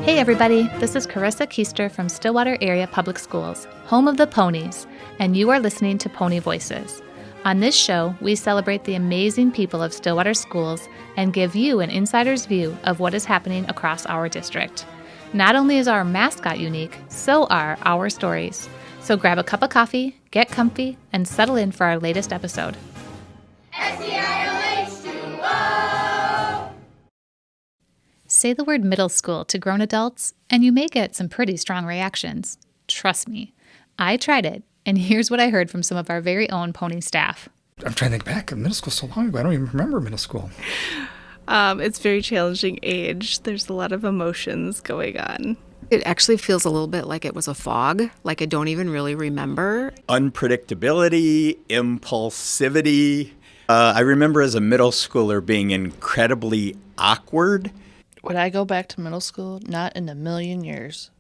Hey everybody, this is Carissa Keister from Stillwater Area Public Schools, home of the ponies, and you are listening to Pony Voices. On this show, we celebrate the amazing people of Stillwater schools and give you an insider's view of what is happening across our district. Not only is our mascot unique, so are our stories. So grab a cup of coffee, get comfy, and settle in for our latest episode. Say the word middle school to grown adults, and you may get some pretty strong reactions. Trust me, I tried it, and here's what I heard from some of our very own pony staff. I'm trying to think back. Middle school so long ago. I don't even remember middle school. It's a very challenging age. There's a lot of emotions going on. It actually feels a little bit like it was a fog, like I don't even really remember. Unpredictability, impulsivity. I remember as a middle schooler being incredibly awkward. Would I go back to middle school? Not in a million years.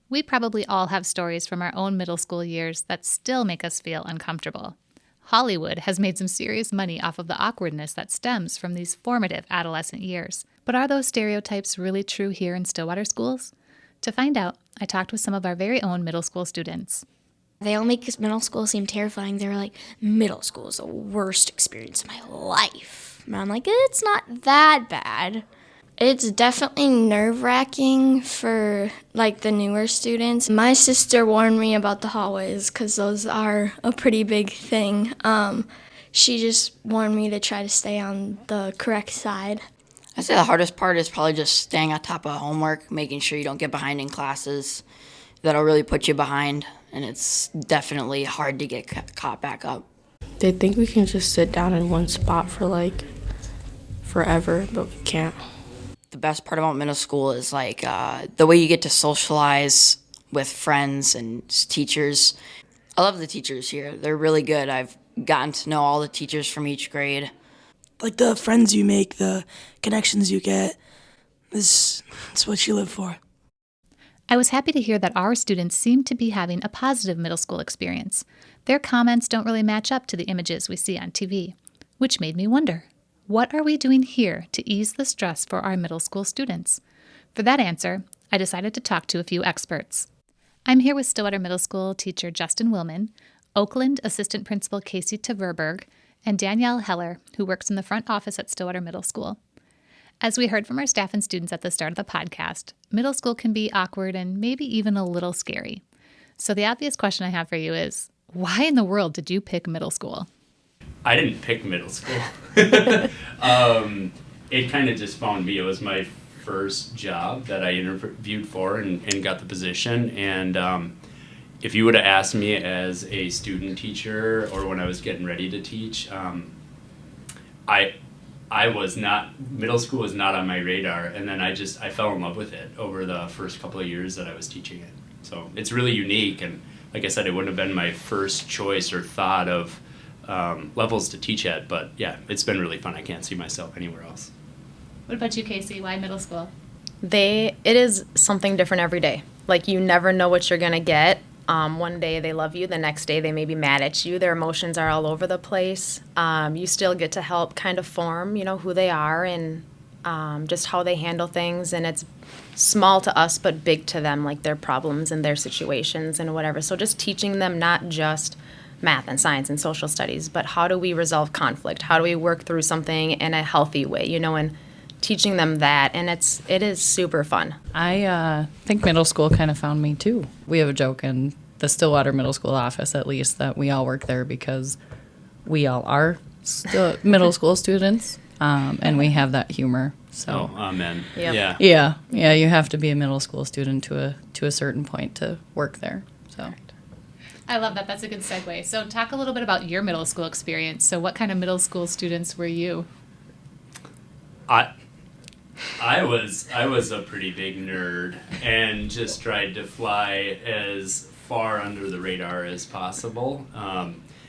We probably all have stories from our own middle school years that still make us feel uncomfortable. Hollywood has made some serious money off of the awkwardness that stems from these formative adolescent years. But are those stereotypes really true here in Stillwater schools? To find out, I talked with some of our very own middle school students. They all make middle school seem terrifying. They're like, middle school is the worst experience of my life. And I'm like, it's not that bad. It's definitely nerve-wracking for, like, the newer students. My sister warned me about the hallways because those are a pretty big thing. She just warned me to try to stay on the correct side. I'd say the hardest part is probably just staying on top of homework, making sure you don't get behind in classes. That'll really put you behind, and it's definitely hard to get caught back up. They think we can just sit down in one spot for, like, forever, but we can't. The best part about middle school is, like, the way you get to socialize with friends and teachers. I love the teachers here. They're really good. I've gotten to know all the teachers from each grade. Like the friends you make, the connections you get, it's what you live for. I was happy to hear that our students seem to be having a positive middle school experience. Their comments don't really match up to the images we see on TV, which made me wonder, what are we doing here to ease the stress for our middle school students? For that answer, I decided to talk to a few experts. I'm here with Stillwater Middle School teacher Justin Willman, Oakland Assistant Principal Casey Tverberg, and Danielle Heller, who works in the front office at Stillwater Middle School. As we heard from our staff and students at the start of the podcast, middle school can be awkward and maybe even a little scary. So the obvious question I have for you is, why in the world did you pick middle school? I didn't pick middle school. It kind of just found me. It was my first job that I interviewed for and got the position. And if you would have asked me as a student teacher or when I was getting ready to teach, I was not, middle school was not on my radar. And then I fell in love with it over the first couple of years that I was teaching it. So it's really unique. And like I said, it wouldn't have been my first choice or thought of levels to teach at, but yeah, it's been really fun. I can't see myself anywhere else. What about you, Casey? Why middle school? It is something different every day. Like, you never know what you're gonna get. One day they love you, the next day they may be mad at you. Their emotions are all over the place. You still get to help kind of form, who they are and just how they handle things. And it's small to us, but big to them, like their problems and their situations and whatever. So just teaching them not just math and science and social studies, but how do we resolve conflict? How do we work through something in a healthy way, and teaching them that, and it is super fun. I think middle school kind of found me too. We have a joke in the Stillwater Middle School office, at least, that we all work there because we all are still middle school students, and we have that humor. So, amen. Yep. Yeah. You have to be a middle school student to a certain point to work there. So. I love that. That's a good segue. So talk a little bit about your middle school experience. So what kind of middle school students were you? I was a pretty big nerd and just tried to fly as far under the radar as possible.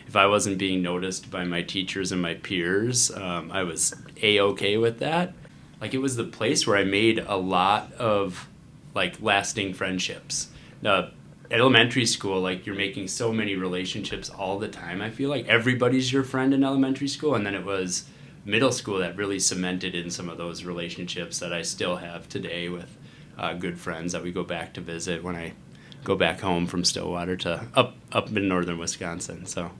If I wasn't being noticed by my teachers and my peers, I was A-okay with that. Like, it was the place where I made a lot of, like, lasting friendships. Elementary school, like, you're making so many relationships all the time. I feel like everybody's your friend in elementary school, and then it was middle school that really cemented in some of those relationships that I still have today with good friends that we go back to visit when I go back home from Stillwater to up in northern Wisconsin. So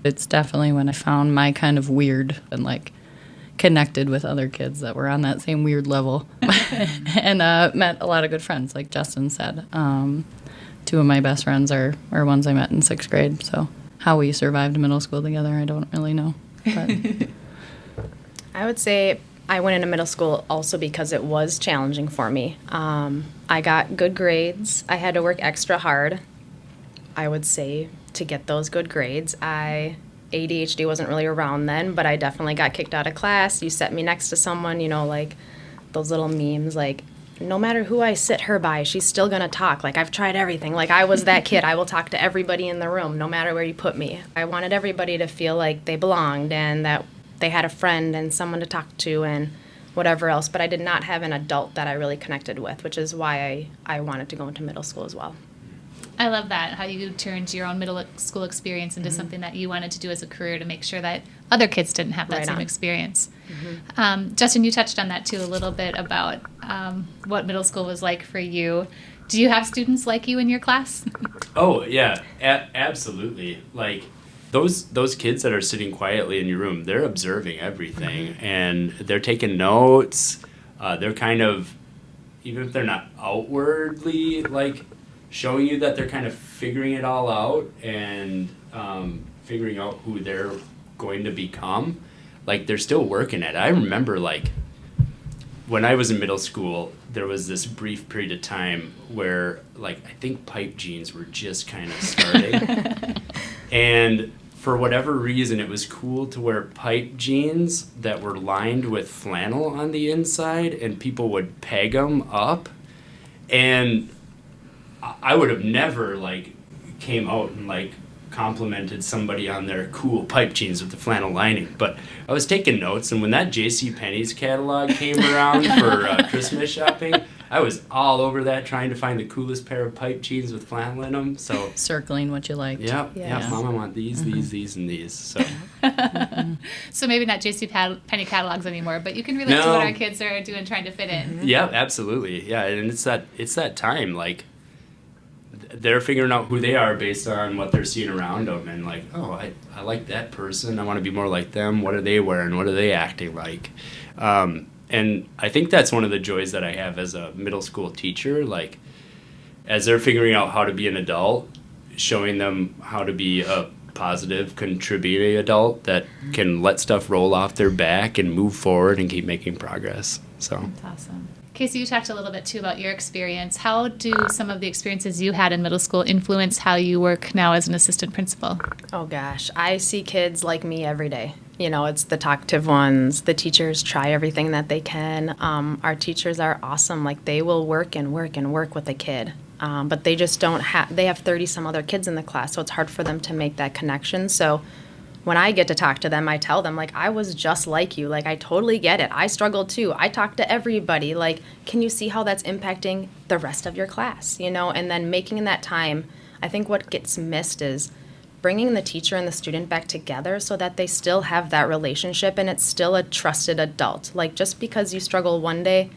it's definitely when I found my kind of weird and like connected with other kids that were on that same weird level and met a lot of good friends, like Justin said. Two of my best friends are ones I met in 6th grade, so how we survived middle school together, I don't really know. But I would say I went into middle school also because it was challenging for me. I got good grades. I had to work extra hard, I would say, to get those good grades. ADHD wasn't really around then, but I definitely got kicked out of class. You set me next to someone, like those little memes, like, no matter who I sit her by, she's still going to talk. Like, I've tried everything. Like, I was that kid. I will talk to everybody in the room, no matter where you put me. I wanted everybody to feel like they belonged and that they had a friend and someone to talk to and whatever else. But I did not have an adult that I really connected with, which is why I wanted to go into middle school as well. I love that, how you turned your own middle school experience into something that you wanted to do as a career to make sure that other kids didn't have that same experience. Justin, you touched on that too a little bit about what middle school was like for you. Do you have students like you in your class? Oh, yeah, absolutely. Like, those kids that are sitting quietly in your room, they're observing everything, and they're taking notes. They're kind of, even if they're not outwardly, like, showing you that they're kind of figuring it all out and figuring out who they're going to become. Like, they're still working at it. I remember, like, when I was in middle school, there was this brief period of time where, like, I think pipe jeans were just kind of starting. And for whatever reason, it was cool to wear pipe jeans that were lined with flannel on the inside, and people would peg them up. And I would have never, like, came out and, like, complimented somebody on their cool pipe jeans with the flannel lining. But I was taking notes, and when that JCPenney's catalog came around for Christmas shopping, I was all over that, trying to find the coolest pair of pipe jeans with flannel in them. So circling what you liked. Yeah, Mom, I want these, these, and these. So So maybe not JCPenney catalogs anymore, but you can relate to what our kids are doing, trying to fit in. Yeah, absolutely. Yeah, and it's that time, like, they're figuring out who they are based on what they're seeing around them, and like, oh, I like that person. I want to be more like them. What are they wearing? What are they acting like? And I think that's one of the joys that I have as a middle school teacher. Like, as they're figuring out how to be an adult, showing them how to be a positive, contributing adult that can let stuff roll off their back and move forward and keep making progress. So that's awesome. Casey, you talked a little bit, too, about your experience. How do some of the experiences you had in middle school influence how you work now as an assistant principal? Oh, gosh. I see kids like me every day. It's the talkative ones. The teachers try everything that they can. Our teachers are awesome. Like, they will work and work and work with a kid. But they just don't have, they have 30-some other kids in the class, so it's hard for them to make that connection. So when I get to talk to them, I tell them, like, I was just like you. Like, I totally get it. I struggled too. I talk to everybody. Like, can you see how that's impacting the rest of your class, And then making that time, I think what gets missed is bringing the teacher and the student back together so that they still have that relationship and it's still a trusted adult. Like, just because you struggle one day,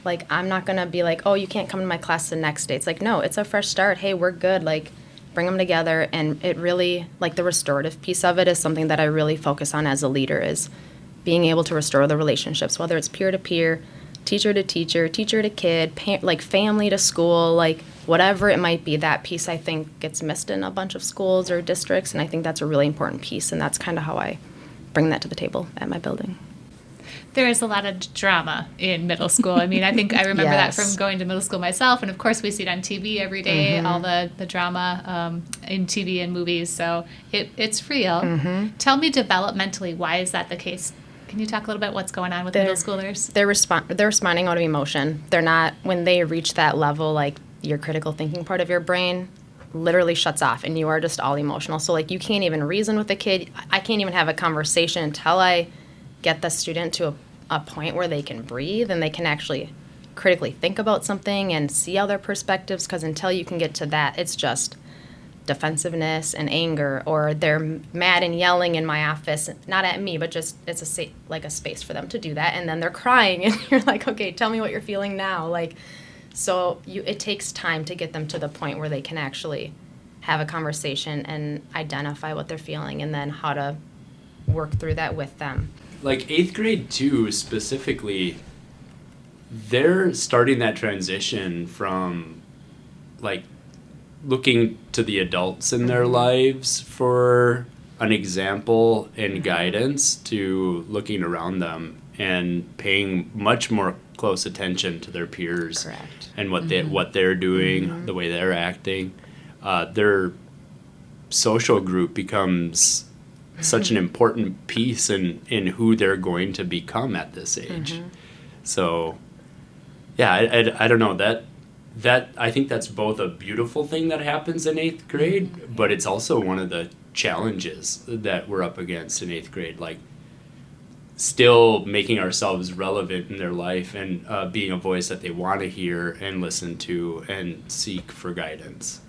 like, I'm not going to be like, oh, you can't come to my class the next day. It's like, no, it's a fresh start. Hey, we're good. Like, bring them together. And it really, like, the restorative piece of it is something that I really focus on as a leader, is being able to restore the relationships, whether it's peer-to-peer, teacher to teacher, teacher to kid, like family to school, like whatever it might be. That piece, I think, gets missed in a bunch of schools or districts, and I think that's a really important piece, and that's kind of how I bring that to the table at my building. There is a lot of drama in middle school. I mean, I think I remember that from going to middle school myself. And, of course, we see it on TV every day, all the drama in TV and movies. So it's real. Tell me developmentally, why is that the case? Can you talk a little bit what's going on with middle schoolers? They're responding out of emotion. They're not, when they reach that level, like, your critical thinking part of your brain literally shuts off and you are just all emotional. So, like, you can't even reason with a kid. I can't even have a conversation until I get the student to a point where they can breathe and they can actually critically think about something and see other perspectives, because until you can get to that, it's just defensiveness and anger, or they're mad and yelling in my office, not at me, but just it's a space for them to do that, and then they're crying and you're like, okay, tell me what you're feeling now. Like, So it takes time to get them to the point where they can actually have a conversation and identify what they're feeling and then how to work through that with them. Like 8th grade too, specifically, they're starting that transition from like looking to the adults in their lives for an example and guidance to looking around them and paying much more close attention to their peers. Correct. And what they're doing, the way they're acting. Their social group becomes such an important piece in who they're going to become at this age. So, yeah, I don't know, that I think that's both a beautiful thing that happens in 8th grade, but it's also one of the challenges that we're up against in 8th grade, like still making ourselves relevant in their life and being a voice that they want to hear and listen to and seek for guidance.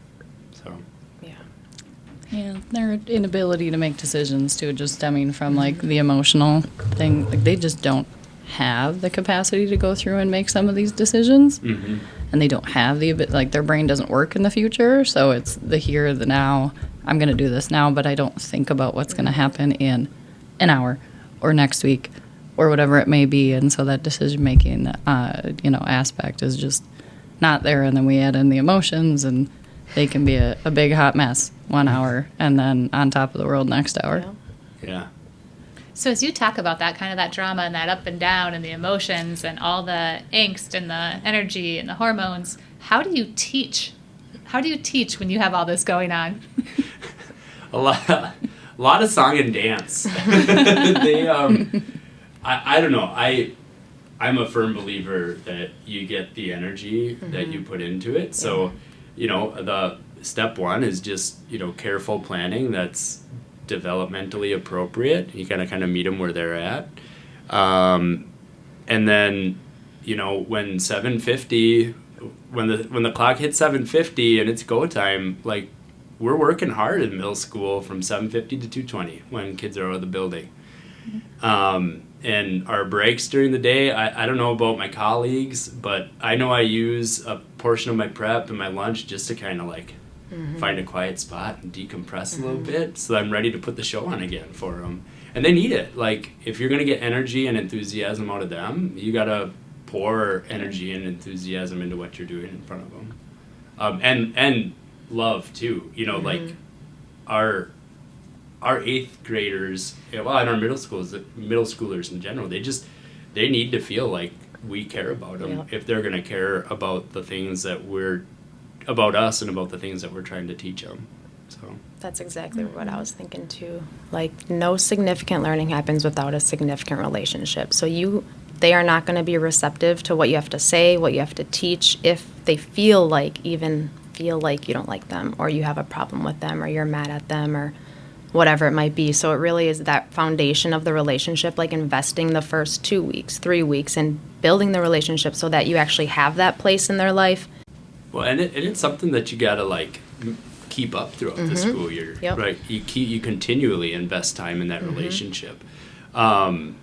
So yeah, their inability to make decisions too, just stemming from like the emotional thing. Like they just don't have the capacity to go through and make some of these decisions, and they don't have like their brain doesn't work in the future. So it's the here, the now. I'm going to do this now, but I don't think about what's going to happen in an hour or next week or whatever it may be, and so that decision making, aspect is just not there. And then we add in the emotions and they can be a big hot mess 1 hour and then on top of the world next hour. Yeah. So as you talk about that kind of that drama and that up and down and the emotions and all the angst and the energy and the hormones, how do you teach? How do you teach when you have all this going on? A lot of song and dance. They I don't know. I'm a firm believer that you get the energy that you put into it. So the step one is just, careful planning that's developmentally appropriate. You gotta kind of meet them where they're at. And then, when 7:50, when the clock hits 7:50 and it's go time, like we're working hard in middle school from 7:50 to 2:20 when kids are out of the building. And our breaks during the day, I don't know about my colleagues, but I know I use a portion of my prep and my lunch just to kind of like find a quiet spot and decompress a little bit so I'm ready to put the show on again for them. And they need it. Like, if you're going to get energy and enthusiasm out of them, you got to pour energy and enthusiasm into what you're doing in front of them. And love, too. Like, our 8th graders, and our middle schoolers in general, they need to feel like we care about them if they're going to care about the things that about us and about the things that we're trying to teach them. So that's exactly what I was thinking too. Like, no significant learning happens without a significant relationship. So they are not going to be receptive to what you have to say, what you have to teach, if they feel like you don't like them, or you have a problem with them, or you're mad at them, or whatever it might be. So it really is that foundation of the relationship, like investing the first 2 weeks, 3 weeks, and building the relationship so that you actually have that place in their life. Well, and it's something that you gotta like keep up throughout the school year, right? You continually invest time in that relationship. Even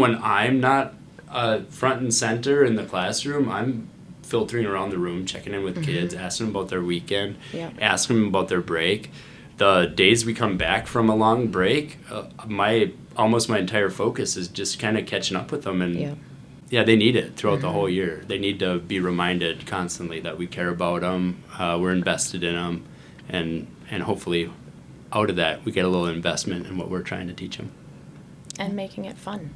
when I'm not front and center in the classroom, I'm filtering around the room, checking in with kids, asking them about their weekend, asking them about their break. The days we come back from a long break, almost my entire focus is just kind of catching up with them. And they need it throughout the whole year. They need to be reminded constantly that we care about them, we're invested in them, and hopefully out of that we get a little investment in what we're trying to teach them. And making it fun.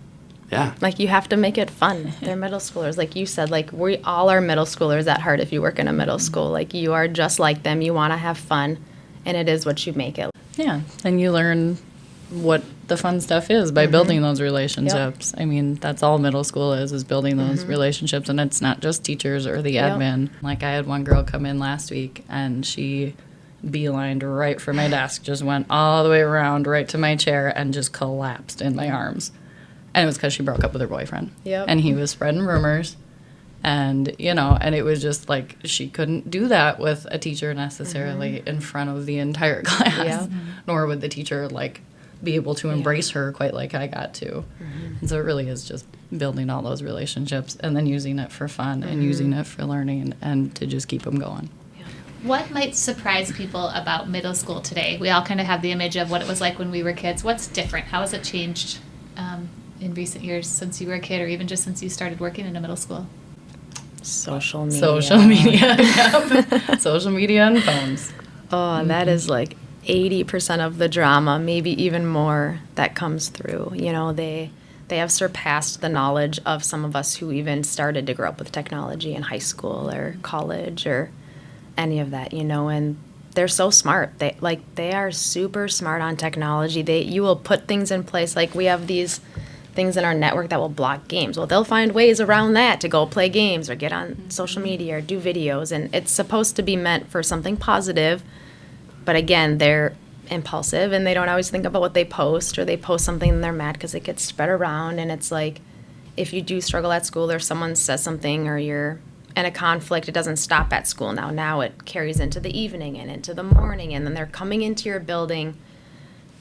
Yeah. Like, you have to make it fun. They're middle schoolers. Like you said, like, we all are middle schoolers at heart if you work in a middle school. Like, you are just like them. You want to have fun, and it is what you make it. Yeah, and you learn what the fun stuff is by building those relationships. I mean, that's all middle school is building those relationships, and it's not just teachers or the admin. Like, I had one girl come in last week, and she beelined right for my desk, just went all the way around right to my chair and just collapsed in my arms. And it was because she broke up with her boyfriend. And he was spreading rumors. And, and it was just like she couldn't do that with a teacher necessarily in front of the entire class. Nor would the teacher, like, be able to embrace her quite like I got to. And so it really is just building all those relationships and then using it for fun and using it for learning and to just keep them going. What might surprise people about middle school today? We all kind of have the image of what it was like when we were kids. What's different? How has it changed in recent years since you were a kid or even just since you started working in a middle school? Social media. Social media, yep. Social media and phones. Oh, that is like 80% of the drama, maybe even more, that comes through. You know, they have surpassed the knowledge of some of us who even started to grow up with technology in high school or college or any of that, you know, and they're so smart. They are super smart on technology. You will put things in place. Like, we have these things in our network that will block games. Well, they'll find ways around that to go play games or get on social media or do videos, and it's supposed to be meant for something positive. But again, they're impulsive and they don't always think about what they post, or they post something and they're mad because it gets spread around. And it's like, if you do struggle at school or someone says something or you're in a conflict, it doesn't stop at school now. Now it carries into the evening and into the morning, and then they're coming into your building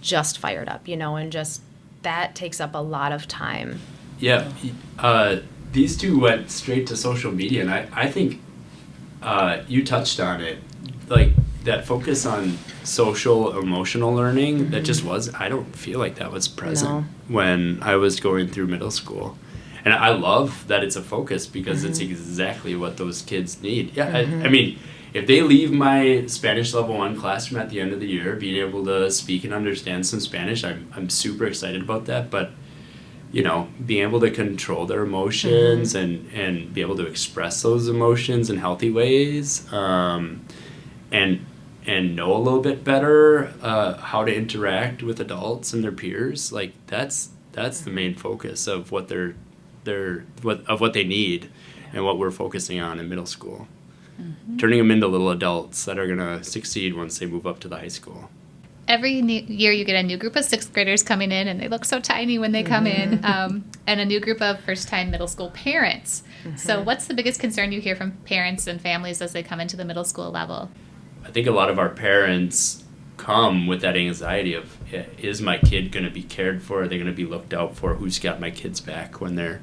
just fired up, you know, and just that takes up a lot of time. Yeah. These two went straight to social media, and I think you touched on it. Like, that focus on social emotional learning, that just I don't feel like that was present when I was going through middle school. And I love that it's a focus because it's exactly what those kids need. Yeah, I mean, if they leave my Spanish level 1 classroom at the end of the year, being able to speak and understand some Spanish, I'm super excited about that. But, you know, being able to control their emotions and be able to express those emotions in healthy ways, and know a little bit better how to interact with adults and their peers, like that's the main focus of what what they need and what we're focusing on in middle school. Turning them into little adults that are going to succeed once they move up to the high school. Every year you get a new group of 6th graders coming in, and they look so tiny when they come in, and a new group of first-time middle school parents. So what's the biggest concern you hear from parents and families as they come into the middle school level? I think a lot of our parents come with that anxiety of, is my kid going to be cared for? Are they going to be looked out for? Who's got my kids back when they're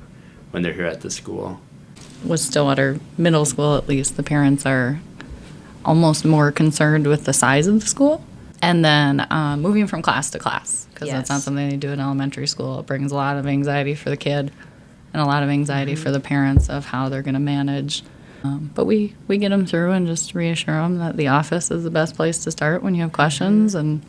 here at the school? With Stillwater Middle School, at least, the parents are almost more concerned with the size of the school and then moving from class to class, because that's not something they do in elementary school. It brings a lot of anxiety for the kid and a lot of anxiety for the parents of how they're going to manage. But we get them through and just reassure them that the office is the best place to start when you have questions, and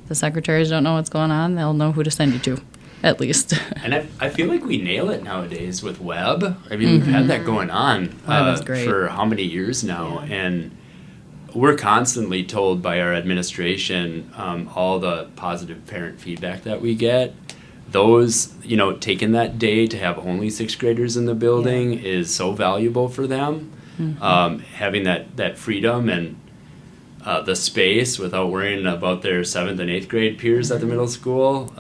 the secretaries don't know what's going on, they'll know who to send you to, at least. And I feel like we nail it nowadays with web. I mean, we've had that going on for how many years now, and we're constantly told by our administration all the positive parent feedback that we get. Those, you know, taking that day to have only 6th graders in the building is so valuable for them. Having that freedom and the space without worrying about their 7th and 8th grade peers at the middle school,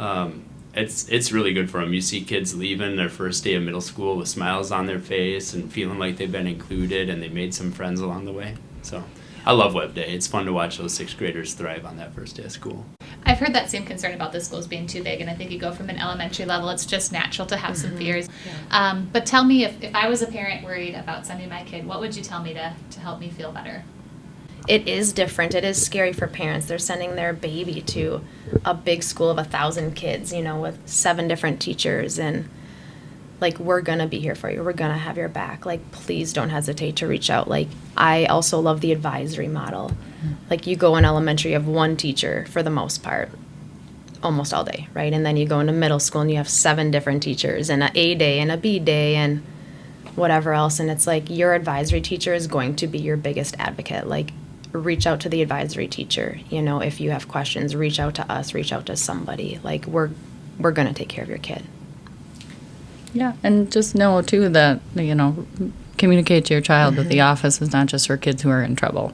it's really good for them. You see kids leaving their first day of middle school with smiles on their face and feeling like they've been included and they made some friends along the way. So I love Web Day. It's fun to watch those 6th graders thrive on that first day of school. I've heard that same concern about the schools being too big, and I think you go from an elementary level, it's just natural to have some fears. But tell me, if I was a parent worried about sending my kid, what would you tell me to help me feel better? It is different. It is scary for parents. They're sending their baby to a big school of 1,000 kids, you know, with 7 different teachers, and like, we're going to be here for you. We're going to have your back. Like, please don't hesitate to reach out. Like, I also love the advisory model. Like, you go in elementary, you have 1 teacher for the most part, almost all day, right? And then you go into middle school and you have 7 different teachers and an A day and a B day and whatever else. And it's like, your advisory teacher is going to be your biggest advocate. Like, reach out to the advisory teacher. You know, if you have questions, reach out to us, reach out to somebody. Like, we're going to take care of your kid. Yeah, and just know, too, that, you know, communicate to your child that the office is not just for kids who are in trouble.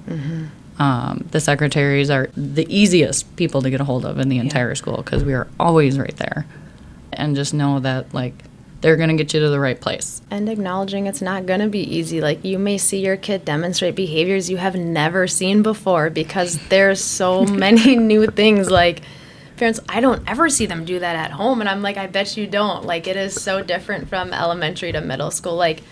The secretaries are the easiest people to get a hold of in the entire school because we are always right there. And just know that, like, they're going to get you to the right place. And acknowledging it's not going to be easy. Like, you may see your kid demonstrate behaviors you have never seen before because there's so many new things. Like, parents, I don't ever see them do that at home. And I'm like, I bet you don't. Like, it is so different from elementary to middle school. Like,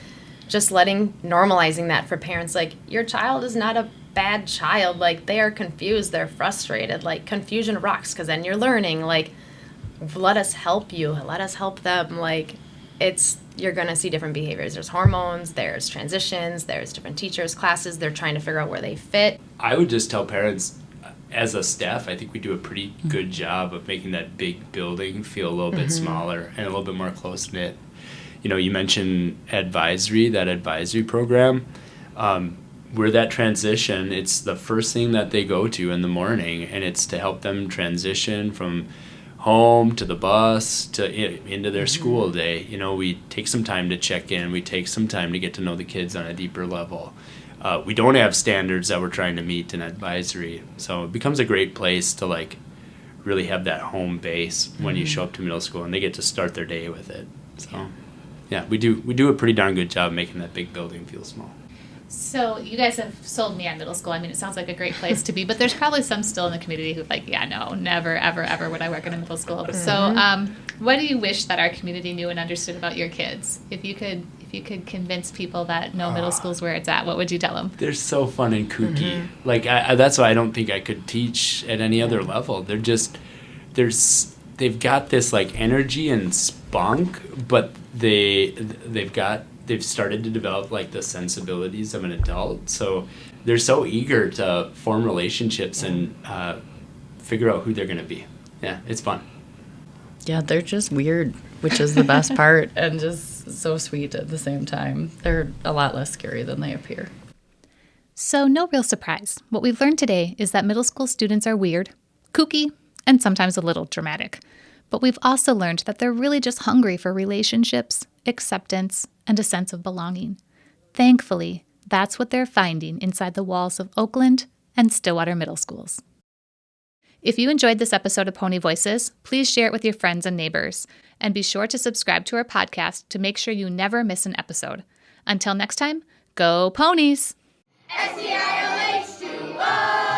just normalizing that for parents. Like, your child is not a bad child. Like, they are confused. They're frustrated. Like, confusion rocks because then you're learning. Like, let us help you. Let us help them. Like, you're going to see different behaviors. There's hormones, there's transitions, there's different teachers, classes. They're trying to figure out where they fit. I would just tell parents, as a staff, I think we do a pretty good job of making that big building feel a little bit smaller and a little bit more close-knit. You know, you mentioned that advisory program. We're that transition. It's the first thing that they go to in the morning, and it's to help them transition from home to the bus to into their school day. You know, we take some time to check in. We take some time to get to know the kids on a deeper level. We don't have standards that we're trying to meet in advisory. So it becomes a great place to really have that home base when you show up to middle school and they get to start their day with it. So yeah, we do a pretty darn good job making that big building feel small. So you guys have sold me on middle school. I mean, it sounds like a great place to be, but there's probably some still in the community who no, never, ever, ever would I work in a middle school. So what do you wish that our community knew and understood about your kids? If you could convince people that no, middle school's where it's at, what would you tell them? They're so fun and kooky. Like, that's why I don't think I could teach at any other level. They're just, they've got this energy and spunk, but they've started to develop the sensibilities of an adult. So they're so eager to form relationships and figure out who they're going to be. Yeah, it's fun. Yeah, they're just weird, which is the best part, and just so sweet at the same time. They're a lot less scary than they appear. So no real surprise. What we've learned today is that middle school students are weird, kooky, and sometimes a little dramatic. But we've also learned that they're really just hungry for relationships, acceptance, and a sense of belonging. Thankfully, that's what they're finding inside the walls of Oakland and Stillwater middle schools. If you enjoyed this episode of Pony Voices, please share it with your friends and neighbors, and be sure to subscribe to our podcast to make sure you never miss an episode. Until next time, go Ponies! STIOH2O!